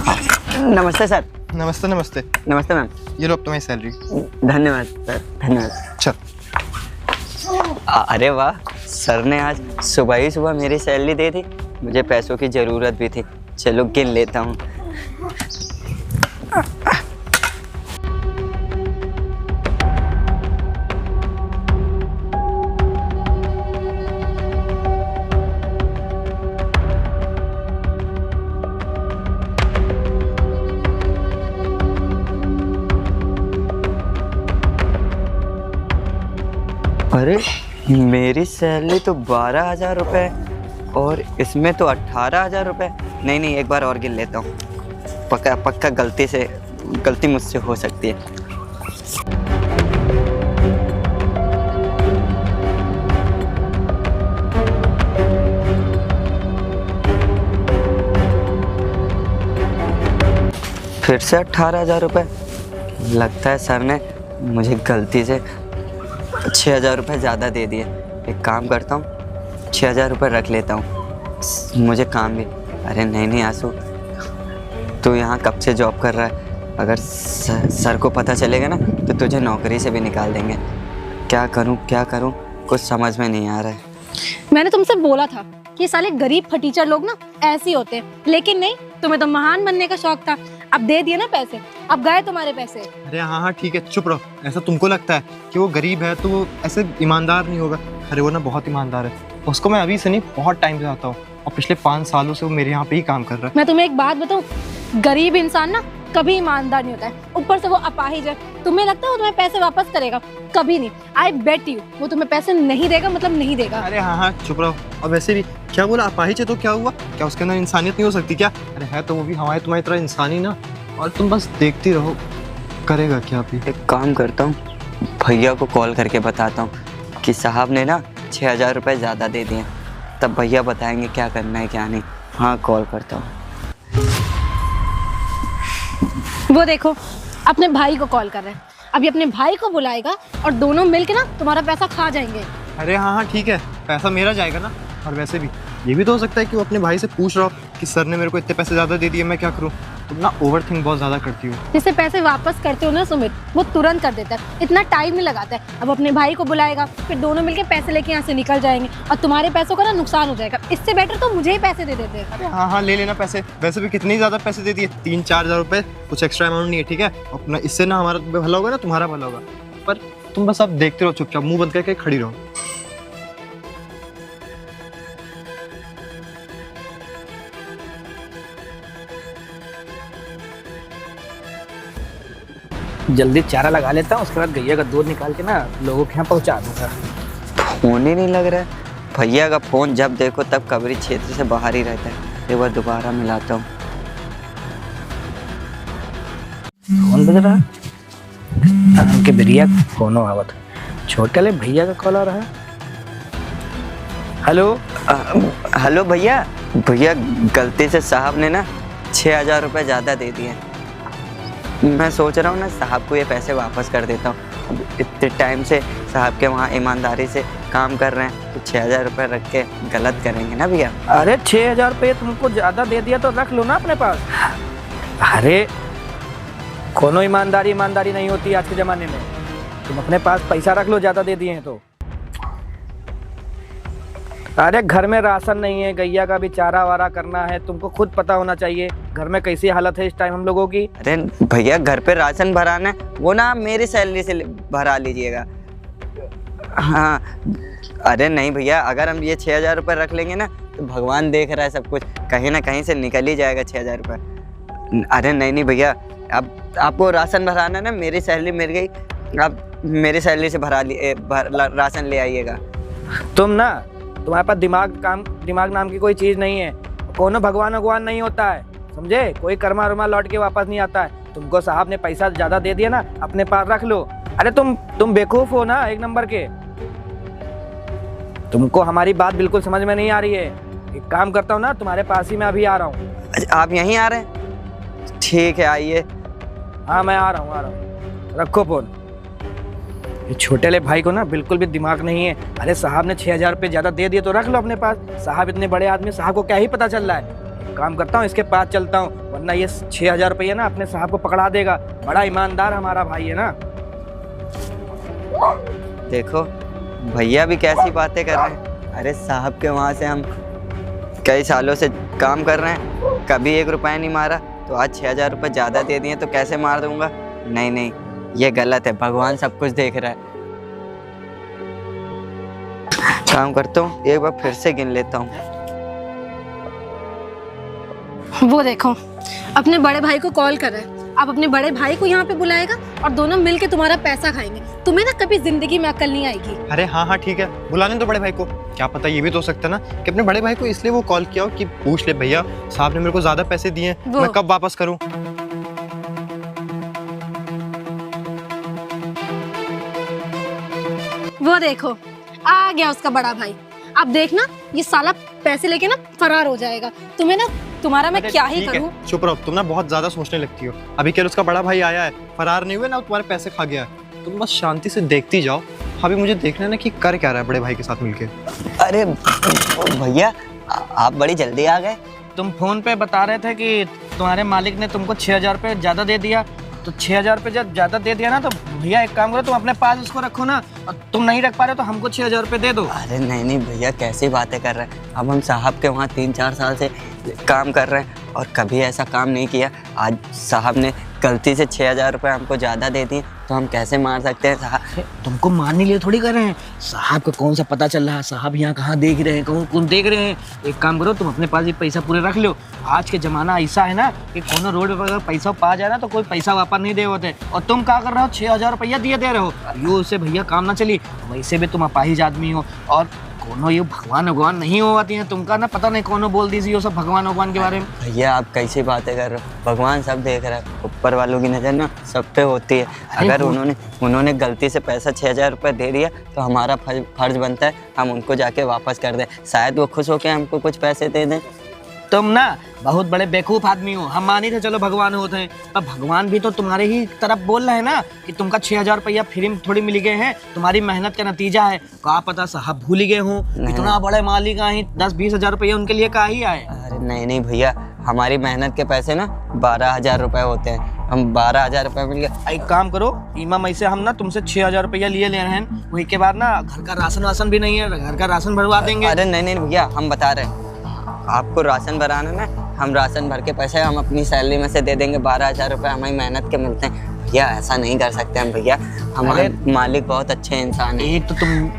नमस्ते सर। नमस्ते नमस्ते। नमस्ते मैम। ये लो तुम्हारी सैलरी। धन्यवाद सर, धन्यवाद। चल। अरे वाह, सर ने आज सुबह ही सुबह मेरी सैलरी दे दी। मुझे पैसों की ज़रूरत भी थी, चलो गिन लेता हूँ। अरे मेरी सैलरी तो 12,000 रुपये और इसमें तो 18,000 रुपये। नहीं, एक बार और गिन लेता हूँ। पक्का गलती मुझसे हो सकती है। फिर से 18,000 रुपये। लगता है सर ने मुझे गलती से 6,000 रुपये ज़्यादा दे दिए। एक काम करता हूँ, 6,000 रुपये रख लेता हूँ, मुझे काम भी। अरे नहीं आंसू, तू यहाँ कब से जॉब कर रहा है? अगर सर को पता चलेगा ना तो तुझे नौकरी से भी निकाल देंगे। क्या करूँ कुछ समझ में नहीं आ रहा है। मैंने तुमसे बोला था कि साले गरीब फटीचर लोग ना ऐसे ही होते हैं, लेकिन नहीं, तुम्हें तो महान बनने का शौक था। अब दे दिए ना पैसे, अब गए तुम्हारे पैसे। अरे हाँ ठीक है, चुप रहो। ऐसा तुमको लगता है कि वो गरीब है तो वो ऐसे ईमानदार नहीं होगा। अरे वो ना बहुत ईमानदार है। उसको मैं अभी से नहीं, बहुत टाइम से आता हूँ और पिछले 5 सालों से वो मेरे यहाँ पे ही काम कर रहा है। मैं तुम्हें एक बात बताऊँ, गरीब इंसान ना कभी ईमानदार नहीं होता है। ऊपर से वो अपाहिज है। तुम्हें लगता है वो तुम्हें पैसे वापस करेगा? कभी नहीं। आई बेट यू, वो तुम्हें पैसे नहीं देगा, मतलब नहीं देगा। अरे हाँ चुप रहो। और वैसे भी क्या बोला, अपाहिज है तो क्या हुआ? क्या उसके अंदर इंसानियत नहीं हो सकती क्या? अरे है तो वो भी हमारे तुम्हारी तरह इंसानी ना। और तुम बस देखती रहो, करेगा क्या अभी। एक काम करता हूँ, भैया को कॉल करके बताता हूँ कि साहब ने ना 6,000 रुपये ज़्यादा दे दिए। तब भैया बताएंगे क्या करना है क्या नहीं। हाँ, कॉल करता हूँ। वो देखो, अपने भाई को कॉल कर रहे हैं। अभी अपने भाई को बुलाएगा और दोनों मिलके ना तुम्हारा पैसा खा जाएंगे। अरे हाँ ठीक है, पैसा मेरा जाएगा ना। और वैसे भी ये भी तो हो सकता है कि वो अपने भाई से पूछ रहा हो कि सर ने मेरे को इतने पैसे ज़्यादा दे दिए, मैं क्या करूँ। तुम ना ओवरथिंक बहुत ज़्यादा करती हो। जिससे पैसे वापस करते हो ना सुमित, वो तुरंत कर देता है, इतना टाइम नहीं लगाता है। अब अपने भाई को बुलाएगा, फिर दोनों मिलके पैसे लेके यहाँ से निकल जाएंगे और तुम्हारे पैसों का ना नुकसान हो जाएगा। इससे बेटर तो मुझे ही पैसे दे देते। अरे हाँ ले लेना पैसे। वैसे भी कितने ज़्यादा पैसे दे दिए, 3-4 हज़ार रुपये, कुछ एक्स्ट्रा अमाउंट नहीं है। ठीक है, अपना इससे ना हमारा भला होगा ना तुम्हारा भला होगा। पर तुम बस अब देखते रहो, चुपचाप मुँह बंद करके खड़ी रहो। जल्दी चारा लगा लेता हूँ, उसके बाद गैया का दूध निकाल के ना लोगों के यहाँ पहुँचा दूँगा। फोन ही नहीं लग रहा है। भैया का फ़ोन जब देखो तब कवरेज क्षेत्र से बाहर ही रहता है। एक बार दोबारा मिलाता हूँ। फोन बज रहा है, उनके बिरिया फोन आवत। छोटे ले भैया का कॉल आ रहा है। हेलो भैया। गलती से साहब ने ना 6,000 रुपये ज़्यादा दे दिए। मैं सोच रहा हूँ ना साहब को ये पैसे वापस कर देता हूँ। इतने टाइम से साहब के वहाँ ईमानदारी से काम कर रहे हैं, तो 6,000 रुपये रख के गलत करेंगे ना भैया। अरे 6,000 रुपये तुमको ज़्यादा दे दिया तो रख लो ना अपने पास। अरे कोनो ईमानदारी नहीं होती आज के ज़माने में। तुम अपने पास पैसा रख लो, ज़्यादा दे दिए हैं तो। अरे घर में राशन नहीं है, गैया का भी चारा वारा करना है, तुमको खुद पता होना चाहिए घर में कैसी हालत है इस टाइम हम लोगों की। अरे भैया, घर पे राशन भराना है, वो ना आप मेरी सैलरी से भरा लीजिएगा। हाँ, अरे नहीं भैया, अगर हम ये 6,000 रुपये रख लेंगे ना तो भगवान देख रहा है सब कुछ, कहीं ना कहीं से निकल ही जाएगा 6,000 रुपये। अरे नहीं भैया, अब आपको राशन भराना है ना, मेरी सैलरी मिल गई, आप मेरी सैलरी से राशन ले आइएगा। तुम्हारे पास दिमाग नाम की कोई चीज़ नहीं है। कोनो भगवान नहीं होता है, समझे? कोई कर्मा वर्मा लौट के वापस नहीं आता है। तुमको साहब ने पैसा ज़्यादा दे दिया ना, अपने पास रख लो। अरे तुम बेवकूफ़ हो ना, एक नंबर के। तुमको हमारी बात बिल्कुल समझ में नहीं आ रही है। एक काम करता हूँ ना, तुम्हारे पास ही मैं अभी आ रहा हूँ। अच्छा, आप यहीं आ रहे हैं? ठीक है, आइए। हाँ मैं आ रहा हूँ। रखो फोन। ये छोटे ले भाई को ना बिल्कुल भी दिमाग नहीं है। अरे साहब ने 6,000 रुपये ज़्यादा दे दिए तो रख लो अपने पास। साहब इतने बड़े आदमी, साहब को क्या ही पता चल रहा है। काम करता हूँ, इसके पास चलता हूँ, वरना ये 6,000 रुपये ना अपने साहब को पकड़ा देगा। बड़ा ईमानदार हमारा भाई है ना। देखो भैया भी कैसी बातें कर रहे हैं। अरे साहब के वहाँ से हम कई सालों से काम कर रहे हैं, कभी 1 रुपया नहीं मारा, तो आज 6,000 रुपये ज़्यादा दे दिए तो कैसे मार दूंगा? नहीं नहीं, ये गलत है। भगवान सब कुछ देख रहा है। काम करता हूँ, एक बार फिर से गिन लेता हूँ। वो देखो अपने बड़े भाई को कॉल कर रहा है। आप अपने बड़े भाई को यहाँ पे बुलाएगा और दोनों मिलके तुम्हारा पैसा खाएंगे। तुम्हें ना कभी जिंदगी में अकल नहीं आएगी। अरे हाँ हाँ ठीक है, बुलाने दो बड़े भाई को। क्या पता ये भी तो हो सकता है ना कि अपने बड़े भाई को इसलिए वो कॉल किया हो कि पूछ ले भैया साहब ने मेरे को ज्यादा पैसे दिए हैं, मैं कब वापस करूँ। वो देखो आ गया उसका बड़ा भाई। अब देखना ये साला पैसे लेके ना फरार हो जाएगा। तुम्हें ना तुम्हारा मैं क्या ही करूं। चुप रहो, तुम ना बहुत ज्यादा सोचने लगती हो। अभी क्या उसका बड़ा भाई आया है, फरार नहीं हुए ना, तुम्हारे पैसे खा गया है। तुम बस शांति से देखती जाओ। अभी मुझे देखना है ना कि कर क्या रहा है बड़े भाई के साथ मिलके। अरे भैया आप बड़ी जल्दी आ गए। तुम फोन पे बता रहे थे कि तुम्हारे मालिक ने तुमको 6,000 रुपये ज़्यादा दे दिया, तो 6,000 रुपये जब ज़्यादा दे दिया ना, तो भैया एक काम करो, तुम अपने पास उसको रखो ना, और तुम नहीं रख पा रहे हो तो हमको 6,000 रुपये दे दो। अरे नहीं नहीं भैया, कैसी बातें कर रहे हैं। अब हम साहब के वहाँ 3-4 साल से काम कर रहे हैं और कभी ऐसा काम नहीं किया। आज साहब ने गलती से 6,000 रुपये हमको ज़्यादा दे दिए, तो हम कैसे मार सकते हैं साहब? तुमको मारने लिए थोड़ी कर रहे हैं। साहब को कौन सा पता चल रहा है साहब यहाँ कहाँ देख रहे हैं, कौन देख रहे हैं। एक काम करो, तुम अपने पास ये पैसा पूरे रख लो। आज के ज़माना ऐसा है ना कि कोनो रोड पर अगर पैसा पा जाए ना तो कोई पैसा वापस नहीं दे होते। और तुम क्या कर रहे हो, 6,000 रुपया दिए दे रहे हो। यू उससे भैया काम ना चली। वैसे भी तुम अपाहिज आदमी हो और कोनो ये भगवान नहीं होती हैं। तुमका ना पता नहीं कोनो बोल दीजिए वो सब भगवान के बारे में। भैया आप कैसी बातें कर रहे हो? भगवान सब देख रहा है, ऊपर वालों की नज़र ना सब पे होती है। अगर उन्होंने गलती से पैसा 6,000 रुपये दे दिया तो हमारा फर्ज बनता है हम उनको जाके वापस कर दें। शायद वो खुश होकर हमको कुछ पैसे दे दें। तुम ना बहुत बड़े बेवकूफ आदमी हो। हम मानी थे चलो भगवान होते हैं, अब भगवान भी तो तुम्हारे ही तरफ बोल रहे हैं ना कि तुमका 6,000 रुपया फ्री में थोड़ी मिल गए हैं, तुम्हारी मेहनत का नतीजा है। क्या पता साहब भूल गए हों, इतना बड़े मालिक आए 10-20 हज़ार रुपया उनके लिए का ही आए। अरे नहीं भैया, हमारी मेहनत के पैसे ना 12,000 रुपये होते हैं। हम 12,000 रुपये मिल गए। एक काम करो इमाम, ऐसे हम ना तुमसे 6,000 रुपया लिए ले रहे हैं, वही के बाद ना घर का राशन भी नहीं है, घर का राशन भरवा देंगे। अरे नहीं भैया, हम बता रहे हैं आपको राशन भराना ना, हम राशन भर के पैसे हम अपनी सैलरी में से दे देंगे। 12,000 रुपये हमारी मेहनत के मिलते हैं। भैया ऐसा नहीं कर सकते हम भैया, हमारे मालिक बहुत अच्छे इंसान हैं। एक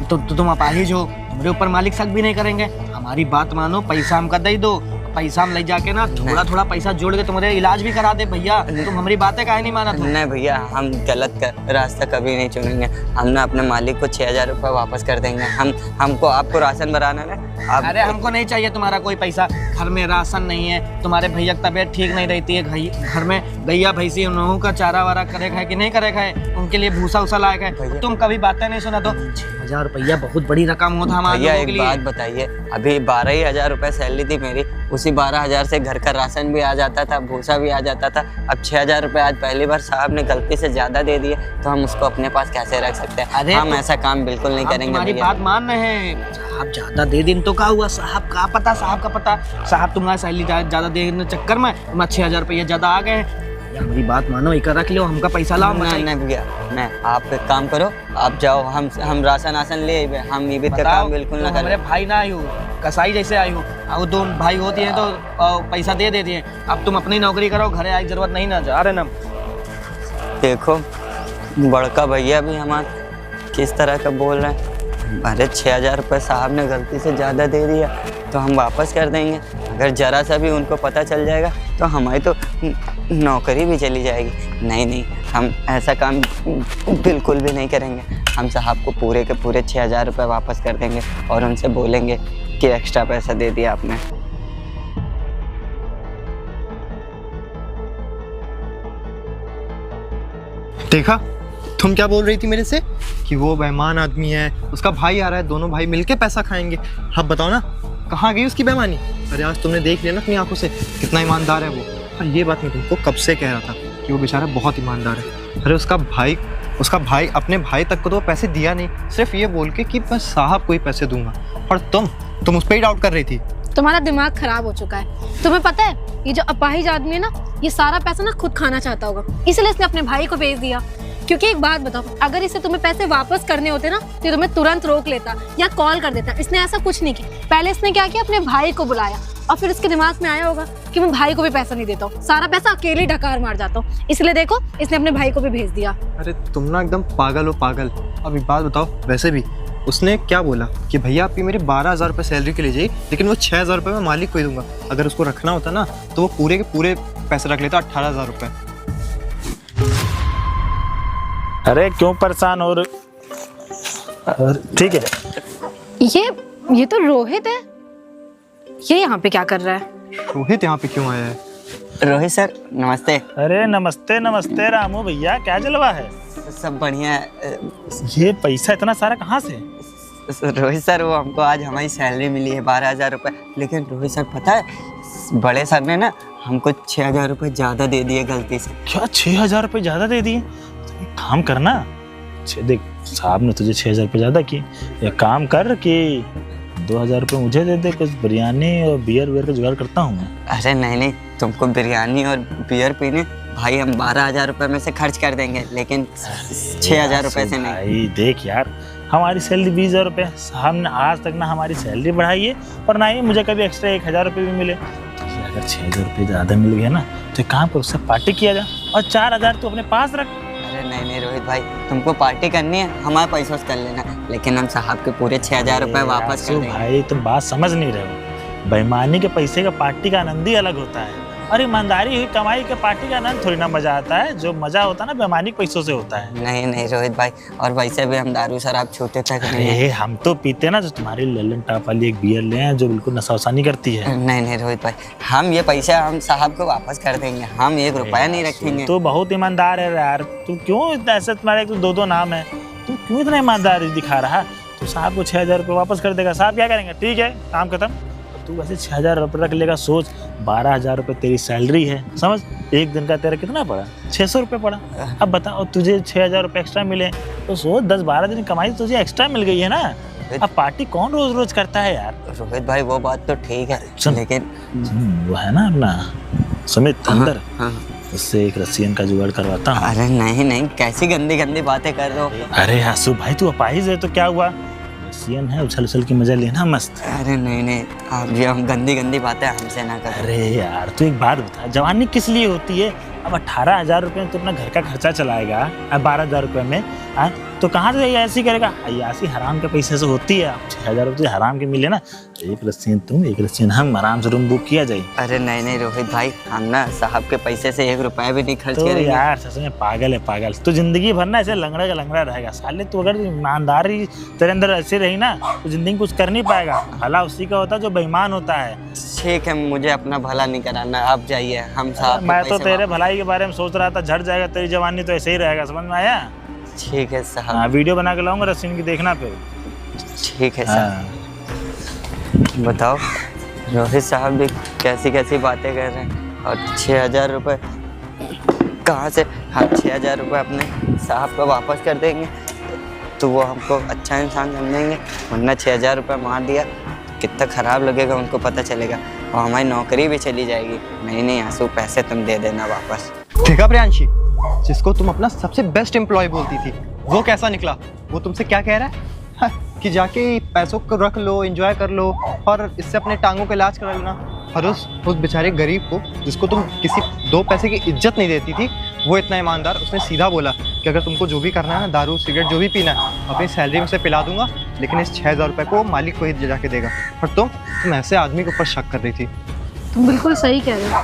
तो तुम अपाहिज हो, तुम्हारे ऊपर मालिक शक भी नहीं करेंगे। हमारी बात मानो, पैसा हमका दे दो। पैसा हम ले जाके ना थोड़ा पैसा जोड़ के तुम्हारे इलाज भी करा दे। भैया तुम हमारी बातें काहे नहीं माना? नहीं भैया, हम गलत रास्ता कभी नहीं चुनेंगे। हम ना अपने मालिक को 6,000 रुपये वापस कर देंगे। हमको आपको राशन भराना है। अरे हमको नहीं चाहिए तुम्हारा कोई पैसा। घर में राशन नहीं है, तुम्हारे भैया की तबीयत ठीक नहीं रहती है, घर में गैया भैंसी उन्हों का चारा वारा करे खाए कि नहीं करे खाए, उनके लिए भूसा उसा लायक है। तुम कभी बातें नहीं सुना तो 6,000 रुपया बहुत बड़ी रकम होता हमारे भैया। लोगों के लिए। एक बात बताइए, अभी 12,000 रुपये सैलरी थी मेरी, उसी 12,000 से घर का राशन भी आ जाता था, भूसा भी आ जाता था। अब 6,000 रुपये आज पहली बार साहब ने गलती से ज़्यादा दे दिए, तो हम उसको अपने पास कैसे रख सकते हैं? अरे हम ऐसा काम बिल्कुल नहीं करेंगे। तुम्हारी बात मान रहे हैं, साहब ज़्यादा दे दिन तो क्या हुआ, साहब का पता, साहब का पता। साहब तुम्हारा सैलरी ज़्यादा देने चक्कर में तुम्हारा 6,000 रुपया ज़्यादा आ गए हैं। हमारी बात मानो, एक रख लो, हमका पैसा लाओ। नहीं भैया, नहीं, आप एक काम करो, आप जाओ, हम राशन ले, हम ये भी काम बिल्कुल ना करें। मेरे भाई ना आई हो, कसाई जैसे आई हो, वो दो भाई होती हैं तो पैसा दे देती हैं। अब तुम अपनी नौकरी करो, घरे आई जरूरत नहीं ना जा रहे ना। देखो बड़का भैया भी हमारा किस तरह का बोल रहे हैं। अरे 6,000 रुपये साहब ने गलती से ज़्यादा दे दिया तो हम वापस कर देंगे। अगर ज़रा सा भी उनको पता चल जाएगा तो हमारी तो नौकरी भी चली जाएगी। नहीं, हम ऐसा काम बिल्कुल भी नहीं करेंगे। हम साहब को पूरे के पूरे 6,000 रुपये वापस कर देंगे और उनसे बोलेंगे कि एक्स्ट्रा पैसा दे दिया आपने। देखा तुम क्या बोल रही थी मेरे से कि वो बेईमान आदमी है, उसका भाई आ रहा है, दोनों भाई मिलके पैसा खाएंगे। अब बताओ ना कहाँ गई उसकी बेईमानी? अरे आज तुमने देख लिया ना अपनी आंखों से कितना ईमानदार है वो। और ये बात मैं तुमको कब से कह रहा था कि वो बेचारा बहुत ईमानदार है। अरे उसका भाई अपने भाई तक को तो पैसे दिया नहीं, सिर्फ ये बोल के कि मैं साहब को ही पैसे दूंगा। और तुम उस पर ही डाउट कर रही थी। तुम्हारा दिमाग खराब हो चुका है। तुम्हें पता है ये जो अपाहिज आदमी है ना, ये सारा पैसा ना खुद खाना चाहता होगा, इसलिए इसने अपने भाई को भेज दिया। क्योंकि एक बात बताओ, अगर इसे तुम्हें पैसे वापस करने होते ना तो ये तुम्हें तुरंत रोक लेता या कॉल कर देता। इसने ऐसा कुछ नहीं किया। पहले इसने क्या किया, अपने भाई को बुलाया और फिर इसके दिमाग में आया होगा कि मैं भाई को भी पैसा नहीं देता हूँ, सारा पैसा अकेले ढकार मार जाता हूँ, इसलिए देखो इसने अपने भाई को भी भेज दिया। अरे तुम ना एकदम पागल हो पागल। अब एक बात बताओ, वैसे भी उसने क्या बोला कि भैया आप ये मेरे 12,000 रुपये सैलरी के लिए जाइए, लेकिन वो 6,000 रुपये मैं मालिक को ही दूंगा। अगर उसको रखना होता ना तो वो पूरे के पूरे पैसे रख लेता, 18,000 रुपये। अरे क्यों परेशान हो ठीक है। ये तो रोहित है, ये यहाँ पे क्या कर रहा है? रोहित यहाँ पे क्यों आया है? रोहित सर नमस्ते। अरे नमस्ते नमस्ते रामू भैया, क्या जलवा है? सब बढ़िया है। ये पैसा इतना सारा कहाँ से? रोहित सर वो हमको आज हमारी सैलरी मिली है 12,000 रुपये, लेकिन रोहित सर पता है बड़े सर ने ना हमको 6,000 रुपये ज़्यादा दे दिए गलती से। क्या 6,000 रुपये ज़्यादा दे दिए? तो एक काम करना, देख साहब ने तुझे 6,000 रुपये ज़्यादा किए, एक काम कर कि 2,000 रुपये मुझे दे दे, कुछ बिरयानी और बियर का जुगाड़ करता हूँ मैं। अरे नहीं, तुमको बिरयानी और बियर पीने भाई हम 12,000 रुपये में से खर्च कर देंगे, लेकिन 6,000 रुपये से नहीं। भाई देख यार, हमारी सैलरी 20,000 रुपये, साहब ने आज तक ना हमारी सैलरी बढ़ाई है और ना ही मुझे कभी एक्स्ट्रा 1,000 रुपये भी मिले। तो ये अगर 6,000 रुपये ज़्यादा मिल गया ना तो एक काम कर, उससे पार्टी किया जा और 4,000 तो अपने पास रख। अरे नहीं रोहित भाई, तुमको पार्टी करनी है हमारे पैसों से कर लेना, लेकिन हम साहब के पूरे 6,000 रुपये वापस कर देंगे। भाई तुम बात समझ नहीं रहे हो, बेईमानी के पैसे का पार्टी का आनंद ही अलग होता है और ईमानदारी हुई कमाई के पार्टी का आनंद थोड़ी ना मजा आता है, जो मजा होता है ना बेईमानी के पैसों से होता है। नहीं रोहित भाई, और वैसे भी हम दारू शराब छूते तक नहीं है। अरे हम तो पीते ना, जो तुम्हारी ललन टॉप वाली एक बियर ले हैं जो बिल्कुल नशा वसा नहीं करती है। नहीं रोहित भाई, हम ये पैसा हम साहब को वापस कर देंगे, हम 1 रुपया नहीं रखेंगे। तो बहुत ईमानदार है यार, तू क्यों इतना ऐसे, तुम्हारे तो 2 नाम है, तू क्यों इतना ईमानदारी दिखा रहा? तो साहब को 6,000 रुपये वापस कर देगा, साहब क्या करेंगे? ठीक है काम खत्म। तू वैसे 6,000 रुपये रख लेगा, सोच 12,000 रुपये तेरी सैलरी है, समझ, एक दिन का तेरा कितना पड़ा? 600 रुपये पड़ा। अब बता, और तुझे 6,000 रुपये एक्स्ट्रा मिले तो सोच 10-12 दिन कमाई तुझे एक्स्ट्रा मिल गई है ना। अब पार्टी कौन रोज रोज करता है यार? रोहित भाई वो बात तो ठीक है, लेकिन वो है ना अपना सुमित अंदर, हाँ। उससे एक रसियन का जुगाड़ करवाता हूँ। अरे नहीं, कैसी गंदी बातें कर रहे हो? अरे आसू भाई, तू अपाहिज है तो क्या हुआ, रसियन है, उछल की मजा लेना मस्त। अरे नहीं, आप ये हम गंदी बातें हमसे ना कर। अरे यार तू एक बात बता, जवानी किस लिए होती है? अब 18,000 रुपये में तो अपना घर का खर्चा चलाएगा, अब 12,000 रुपये में तो कहाँ से ऐसी करेगा? ऐसी हराम के पैसे से होती है। 6,000 रुपये हराम के मिले ना, एक रसियन तुम एक रसियन हम, आराम से रूम बुक किया जाए। अरे नहीं रोहित भाई, हम ना साहब के पैसे से 1 रुपया भी नहीं खर्च तो करेंगे। यार सच में पागल है पागल, तो जिंदगी भर ना ऐसे लंगड़ा का लंगड़ा रहेगा साले। तो अगर ईमानदारी तेरे अंदर ऐसे रही ना तो जिंदगी कुछ कर नहीं पाएगा। भला उसी का होता है जो बेईमान होता है। ठीक है, मुझे अपना भला नहीं कराना, आप जाइए, हम साहब मैं तो तेरे भलाई के बारे में सोच रहा था, झड़ जाएगा तेरी जवानी तो ऐसे ही रहेगा, समझ में आया? ठीक है साहब। हाँ वीडियो बना के लाऊंगा रसिन की, देखना फिर। ठीक है साहब। बताओ रोहित साहब भी कैसी बातें कर रहे हैं, और 6,000 रुपये कहाँ से? हम 6,000 रुपये अपने साहब को वापस कर देंगे तो वो हमको अच्छा इंसान समझेंगे, वरना 6,000 रुपये मार दिया कितना ख़राब लगेगा, उनको पता चलेगा और हमारी नौकरी भी चली जाएगी। नहीं आंसू, पैसे तुम दे देना वापस। देखा प्रियांशी, जिसको तुम अपना सबसे बेस्ट एम्प्लॉय बोलती थी वो कैसा निकला? वो तुमसे क्या कह रहा है? हाँ, कि जाके पैसों को रख लो, एंजॉय कर लो और इससे अपने टांगों का इलाज करा लेना। और उस बेचारे गरीब को, जिसको तुम किसी 2 पैसे की इज्जत नहीं देती थी, वो इतना ईमानदार, उसने सीधा बोला कि अगर तुमको जो भी करना है ना, दारू सिगरेट जो भी पीना है, अपनी सैलरी में से पिला दूंगा, लेकिन इस 6,000 रुपये को मालिक को ही जाके देगा। और तुम ऐसे आदमी के ऊपर शक कर रही थी। तुम बिल्कुल सही कह रहे हो,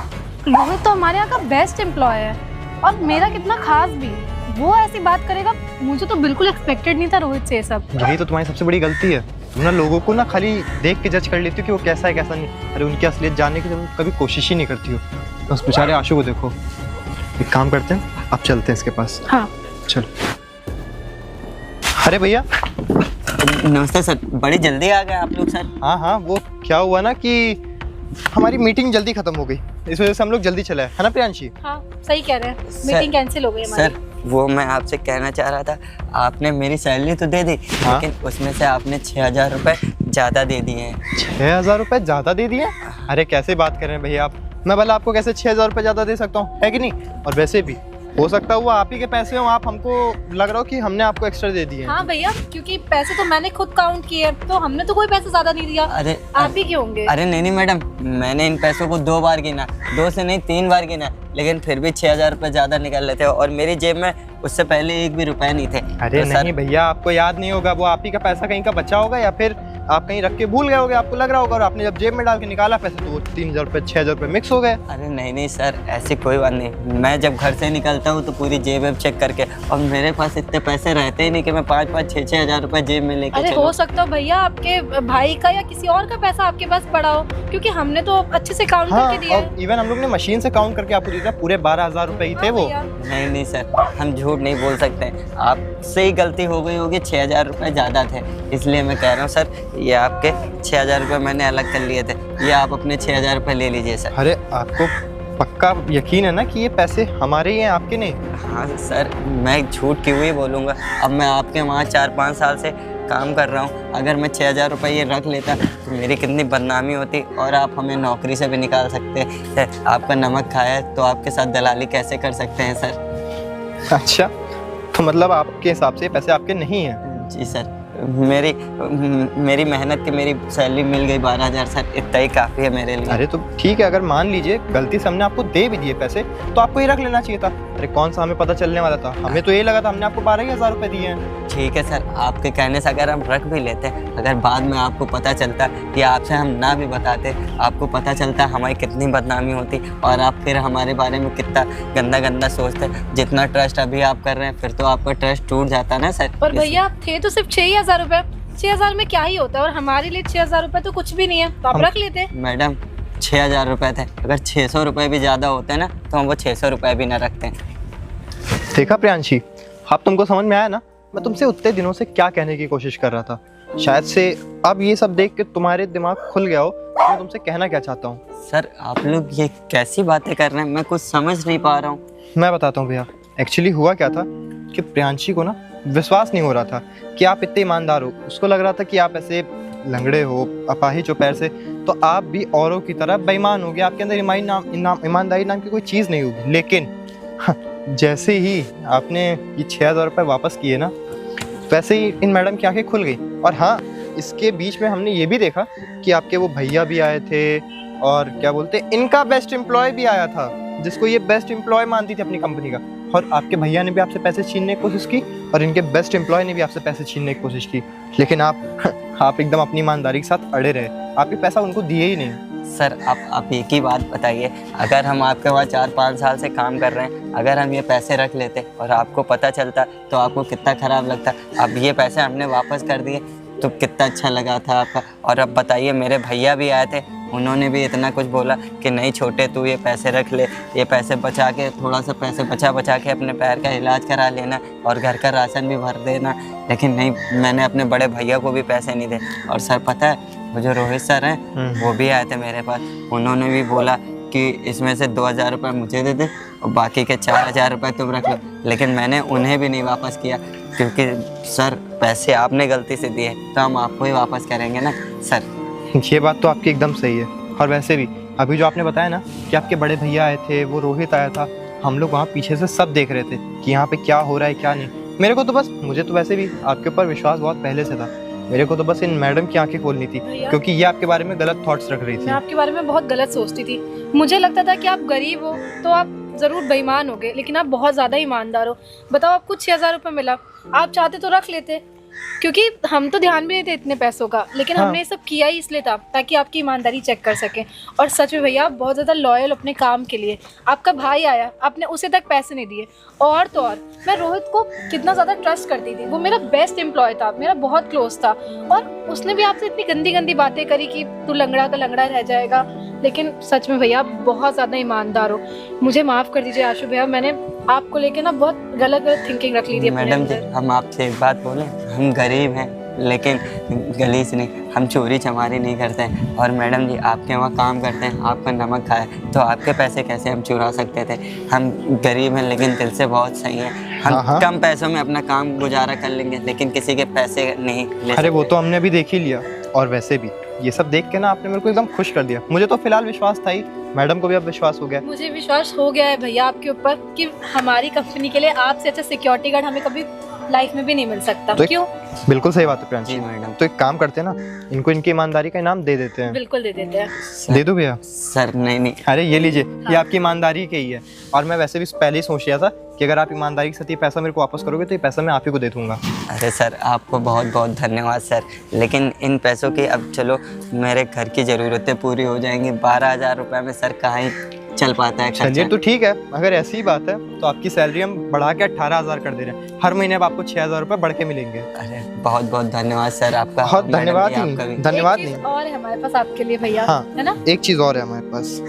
रोहित तो हमारे यहाँ का बेस्ट एम्प्लॉय है और मेरा कितना खास भी। वो ऐसी बात करेगा, मुझे तो बिल्कुल एक्सपेक्टेड नहीं था रोहित से ये सब। यही तो तुम्हारी सबसे बड़ी गलती है, तुम ना लोगों को ना खाली देख के जज कर लेती हो कि वो कैसा है कैसा नहीं। अरे उनकी असलियत जानने की तुम कभी कोशिश ही नहीं करती हो। बस बेचारे आशु को देखो। एक काम करते हैं, अब चलते हैं इसके पास। हाँ चलो। अरे भैया। नमस्ते सर, बड़ी जल्दी आ गए आप लोग सर। हाँ, वो क्या हुआ ना कि हमारी मीटिंग जल्दी खत्म हो गई, इस वजह से हम लोग जल्दी चले, है ना प्रियांशी? हाँ सही कह रहे हैं, मीटिंग कैंसिल हो गई हमारी। सर वो मैं आपसे कहना चाह रहा था, आपने मेरी सैलरी तो दे दी, हाँ? लेकिन उसमें से आपने 6,000 रुपये ज़्यादा दे दिए हैं। 6,000 रुपये ज़्यादा दे दिए? अरे कैसे बात कर रहे हैं भैया आप? मैं भला आपको कैसे 6,000 रुपये ज़्यादा दे सकता हूँ, है कि नहीं? और वैसे भी हो सकता है वो आप ही के पैसे हों, आप हमको लग रहा हो कि हमने आपको एक्स्ट्रा दे दिए हैं। हाँ भैया, क्योंकि पैसे तो मैंने खुद काउंट किए, तो हमने तो कोई पैसे ज्यादा नहीं दिया। अरे आप ही के होंगे। अरे नहीं मैडम, मैंने इन पैसों को 2 बार गिना, 2 से नहीं 3 बार गिना, लेकिन फिर भी 6,000 रुपये ज़्यादा निकल रहे थे और मेरी जेब में उससे पहले एक भी रुपया नहीं थे। अरे तो नहीं भैया, आपको याद नहीं होगा, वो आप ही का पैसा कहीं का बचा होगा या फिर आप कहीं रख के भूल गए होगे, आपको लग रहा होगा, और आपने जब जेब में डाल के निकाला पैसे तो वो 3,000 रुपये 6,000 रुपये मिक्स हो गए। अरे नहीं सर, ऐसी कोई बात नहीं। मैं जब घर से निकलता हूँ तो पूरी जेब चेक करके, और मेरे पास इतने पैसे रहते ही नहीं कि मैं 5-5, 6-6 हज़ार रुपये जेब में लेके अरे चलूं। हो सकता है भैया आपके भाई का या किसी और का पैसा आपके पास पड़ा हो, क्योंकि हमने तो अच्छे से काउंट हाँ, करके दिया है। और इवन हम लोग ने मशीन से काउंट करके आपको दिया था, पूरे 12,000 रुपये ही थे वो। भैया। नहीं सर, हम झूठ नहीं बोल सकते। आपसे ही गलती हो गई होगी, 6,000 रुपये ज़्यादा थे, इसलिए मैं कह रहा हूँ सर, ये आपके 6,000 रुपये मैंने अलग कर लिए थे, ये आप अपने 6,000 रुपये ले लीजिए सर। अरे आपको पक्का यकीन है ना कि ये पैसे हमारे ही हैं, आपके नहीं? हाँ सर, मैं झूठ क्यों ही बोलूँगा। अब मैं आपके वहाँ 4-5 साल से काम कर रहा हूँ, अगर मैं 6,000 रुपये ये रख लेता तो मेरी कितनी बदनामी होती, और आप हमें नौकरी से भी निकाल सकते हैं। आपका नमक खाया है तो आपके साथ दलाली कैसे कर सकते हैं सर? अच्छा, तो मतलब आपके हिसाब से पैसे आपके नहीं हैं? जी सर, मेरी मेहनत की मेरी सैलरी मिल गई 12,000 सर, इतना ही काफ़ी है मेरे लिए। अरे तो ठीक है, अगर मान लीजिए गलती से हमने आपको दे भी दिए पैसे तो आपको ये रख लेना चाहिए था। अरे कौन सा हमें पता चलने वाला था, हमें तो ये लगा था हमने आपको 12,000 रुपये दिए हैं। ठीक है सर, आपके कहने से अगर हम रख भी लेते, अगर बाद में आपको पता चलता कि आपसे हम ना भी बताते, आपको पता चलता हमारी कितनी बदनामी होती, और आप फिर हमारे बारे में कितना गंदा सोचते। जितना ट्रस्ट अभी आप कर रहे हैं, फिर तो आपका ट्रस्ट टूट जाता ना सर। पर भैया थे तो सिर्फ 6,000 रुपए, 6,000 में क्या ही होता है, और हमारे लिए 6,000 रुपए तो कुछ भी नहीं है, तो आप रख लेते। मैडम 6,000 रुपये थे, अगर 600 रुपये भी ज़्यादा होते ना तो हम वो 600 रुपये भी ना रखते। देखा प्रियांशी, अब तुमको समझ में आया ना मैं तुमसे उतने दिनों से क्या कहने की कोशिश कर रहा था। शायद से अब ये सब देख के तुम्हारे दिमाग खुल गया हो तो मैं तुमसे कहना क्या चाहता हूँ। सर आप लोग ये कैसी बातें कर रहे हैं, मैं कुछ समझ नहीं पा रहा हूँ। मैं बताता हूँ भैया, एक्चुअली हुआ क्या था कि प्रियांशी को ना विश्वास नहीं हो रहा था कि आप इतने ईमानदार हो। उसको लग रहा था कि आप ऐसे लंगड़े हो, अपाहिज हो पैर से, तो आप भी औरों की तरह बेईमान होगे, आपके अंदर ईमानदारी नाम की कोई चीज़ नहीं होगी। लेकिन जैसे ही आपने ये 6,000 रुपये वापस किए ना, वैसे ही इन मैडम की आंखें खुल गई। और हाँ, इसके बीच में हमने ये भी देखा कि आपके वो भैया भी आए थे, और क्या बोलते हैं, इनका बेस्ट एम्प्लॉय भी आया था, जिसको ये बेस्ट एम्प्लॉय मानती थी अपनी कंपनी का। और आपके भैया ने भी आपसे पैसे छीनने की कोशिश की, और इनके बेस्ट एम्प्लॉय ने भी आपसे पैसे छीनने की कोशिश की, लेकिन आप एकदम अपनी ईमानदारी के साथ अड़े रहे, आपके पैसा उनको दिए ही नहीं। सर आप एक ही बात बताइए, अगर हम आपके वहाँ 4-5 साल से काम कर रहे हैं, अगर हम ये पैसे रख लेते और आपको पता चलता तो आपको कितना ख़राब लगता। अब ये पैसे हमने वापस कर दिए तो कितना अच्छा लगा था आपका। और अब बताइए, मेरे भैया भी आए थे, उन्होंने भी इतना कुछ बोला कि नहीं छोटे, तू ये पैसे रख ले, ये पैसे बचा के, थोड़ा सा पैसे बचा के अपने पैर का इलाज करा लेना और घर का राशन भी भर देना। लेकिन नहीं, मैंने अपने बड़े भैया को भी पैसे नहीं दे। और सर पता है, वो जो रोहित सर हैं वो भी आए थे मेरे पास, उन्होंने भी बोला कि इसमें से 2,000 रुपये मुझे दे दे और बाकी के 4,000 रुपये तुम रख लो। लेकिन मैंने उन्हें भी नहीं वापस किया, क्योंकि सर पैसे आपने गलती से दिए तो हम आपको ही वापस करेंगे ना सर। ये बात तो आपकी एकदम सही है। और वैसे भी अभी जो आपने बताया ना कि आपके बड़े भैया आए थे, वो रोहित आया था, हम लोग वहाँ पीछे से सब देख रहे थे कि यहाँ पे क्या हो रहा है क्या नहीं। मुझे तो वैसे भी आपके ऊपर विश्वास बहुत पहले से था। मेरे को तो बस इन मैडम की आंखें खोलनी थी, क्योंकि ये आपके बारे में गलत थॉट्स रख रही थी। मैं आपके बारे में बहुत गलत सोचती थी। मुझे लगता था कि आप गरीब हो तो आप ज़रूर बेईमान होगे, लेकिन आप बहुत ज़्यादा ईमानदार हो। बताओ, आपको 6,000 रुपये मिला, आप चाहते तो रख लेते, क्योंकि हम तो ध्यान भी नहीं थे इतने पैसों का, लेकिन हमने ये सब किया ही इसलिए था ताकि आपकी ईमानदारी चेक कर सकें। और सच में भैया, आप बहुत ज़्यादा लॉयल अपने काम के लिए। आपका भाई आया, आपने उसे तक पैसे नहीं दिए। और तो और, मैं रोहित को कितना ज़्यादा ट्रस्ट करती थी, वो मेरा बेस्ट एम्प्लॉय था, मेरा बहुत क्लोज था, और उसने भी आपसे इतनी गंदी गंदी बातें करी कि तू लंगड़ा का लंगड़ा रह जाएगा। लेकिन सच में भैया, आप बहुत ज़्यादा ईमानदार हो। मुझे माफ़ कर दीजिए आशु भैया, मैंने आपको लेके ना बहुत गलत थिंकिंग रख ली थी। मैडम जी, हम आपसे एक बात बोलें, हम गरीब हैं लेकिन गलीस नहीं, हम चोरी चमारी नहीं करते हैं। और मैडम जी, आपके वहाँ काम करते हैं, आपका नमक खाए तो आपके पैसे कैसे हम चुरा सकते थे? हम गरीब हैं लेकिन दिल से बहुत सही हैं। हम कम पैसों में अपना काम गुजारा कर लेंगे, लेकिन किसी के पैसे नहीं ले अरे वो तो हमने भी देख ही लिया। और वैसे भी ये सब देख के ना आपने मेरे को एकदम खुश कर दिया। मुझे तो फिलहाल विश्वास था ही, मैडम को भी अब विश्वास हो गया। मुझे विश्वास हो गया है भैया आपके ऊपर कि हमारी कंपनी के लिए आपसे अच्छा सिक्योरिटी गार्ड हमें कभी लाइफ में भी नहीं मिल सकता। तो क्यों? बिल्कुल सही बात है प्रियांशी। जी मैडम। तो एक काम करते हैं ना, इनको इनकी ईमानदारी का इनाम दे देते हैं। बिल्कुल दे देते हैं। दे दो भैया। सर नहीं नहीं, अरे ये लीजिए, ये आपकी ईमानदारी के ही है। और मैं वैसे भी पहले ही सोच लिया था कि अगर आप ईमानदारी के साथ ये पैसा मेरे को वापस करोगे तो ये पैसा मैं आप ही को दे दूंगा। अरे सर आपको बहुत बहुत धन्यवाद सर, लेकिन इन पैसों की अब चलो मेरे घर की ज़रूरतें पूरी हो जाएंगी। 12,000 रुपये में सर कहाँ ही चल पाता है चलिए खर्चा। तो ठीक है, अगर ऐसी ही बात है तो आपकी सैलरी हम बढ़ा के 18,000 कर दे रहे हैं। हर महीने अब आपको 6,000 रुपये बढ़ के मिलेंगे। अरे बहुत बहुत धन्यवाद सर आपका। बहुत मैडम धन्यवाद जी, आपका भी। नहीं, धन्यवाद एक नहीं। चीज़ और है हमारे पास आपके लिए भैया, हाँ। है ना? एक चीज़ और है हमारे पास,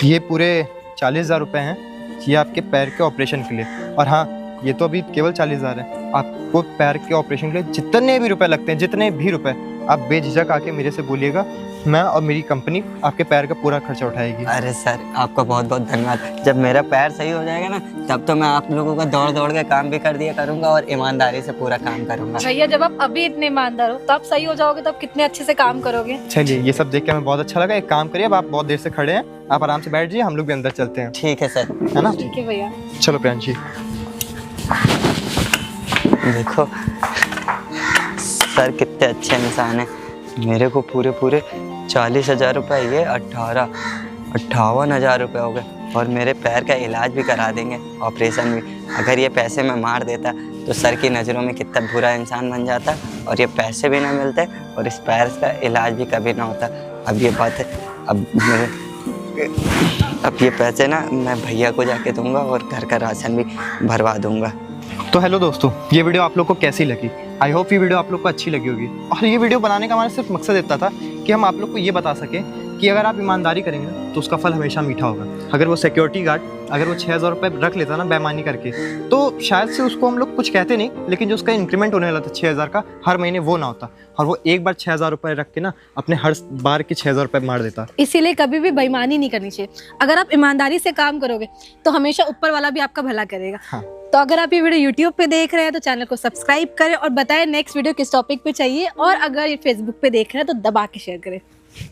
ये पूरे 40,000 रुपये हैं, ये आपके पैर के ऑपरेशन के लिए। और हाँ, ये तो अभी केवल 40,000 है। आपको पैर के ऑपरेशन के लिए जितने भी रुपए लगते हैं, जितने भी रुपए, आप बेझिझक आके मेरे से बोलिएगा, मैं और मेरी कंपनी आपके पैर का पूरा खर्चा उठाएगी। अरे सर आपका बहुत बहुत धन्यवाद। जब मेरा पैर सही हो जाएगा ना, तब तो मैं आप लोगों का दौड़ दौड़ के काम भी कर दिया करूंगा और ईमानदारी से पूरा काम करूंगा। भैया जब आप अभी इतने ईमानदार हो तो आप सही हो जाओगे तो आप कितने अच्छे से काम करोगे। चलिए, ये सब देख के हमें बहुत अच्छा लगा। एक काम करिए, अब आप बहुत देर से खड़े हैं, आप आराम से बैठ जाइए, हम लोग भी अंदर चलते हैं, ठीक है सर। है ना? ठीक है भैया। चलो प्रियांशी। देखो सर कितने अच्छे इंसान हैं। मेरे को पूरे 40,000 रुपये, ये 58,000 रुपये हो गए और मेरे पैर का इलाज भी करा देंगे, ऑपरेशन भी। अगर ये पैसे मैं मार देता तो सर की नज़रों में कितना बुरा इंसान बन जाता और ये पैसे भी ना मिलते और इस पैर का इलाज भी कभी ना होता। अब ये बात है, अब ये पैसे ना मैं भैया को जाके दूंगा और घर का राशन भी भरवा दूंगा। तो हेलो दोस्तों, ये वीडियो आप लोग को कैसी लगी? आई होप ये वीडियो आप लोग को अच्छी लगी होगी। और ये वीडियो बनाने का हमारा सिर्फ मकसद इतना था कि हम आप लोग को ये बता सकें कि अगर आप ईमानदारी करेंगे ना तो उसका फल हमेशा मीठा होगा। अगर वो सिक्योरिटी गार्ड अगर वो 6,000 रुपये रख लेता ना बेईमानी करके, तो शायद से उसको हम लोग कुछ कहते नहीं, लेकिन जो उसका इंक्रीमेंट होने वाला था 6,000 का हर महीने, वो ना होता। और वो एक बार 6,000 रुपये रख के ना अपने हर बार के 6,000 रुपये मार देता। इसीलिए कभी भी बेईमानी नहीं करनी चाहिए। अगर आप ईमानदारी से काम करोगे तो हमेशा ऊपर वाला भी आपका भला करेगा। हाँ। तो अगर आप ये वीडियो YouTube पे देख रहे हैं तो चैनल को सब्सक्राइब करें और बताएं नेक्स्ट वीडियो किस टॉपिक पे चाहिए, और अगर ये Facebook पे देख रहे हैं तो दबा के शेयर करें।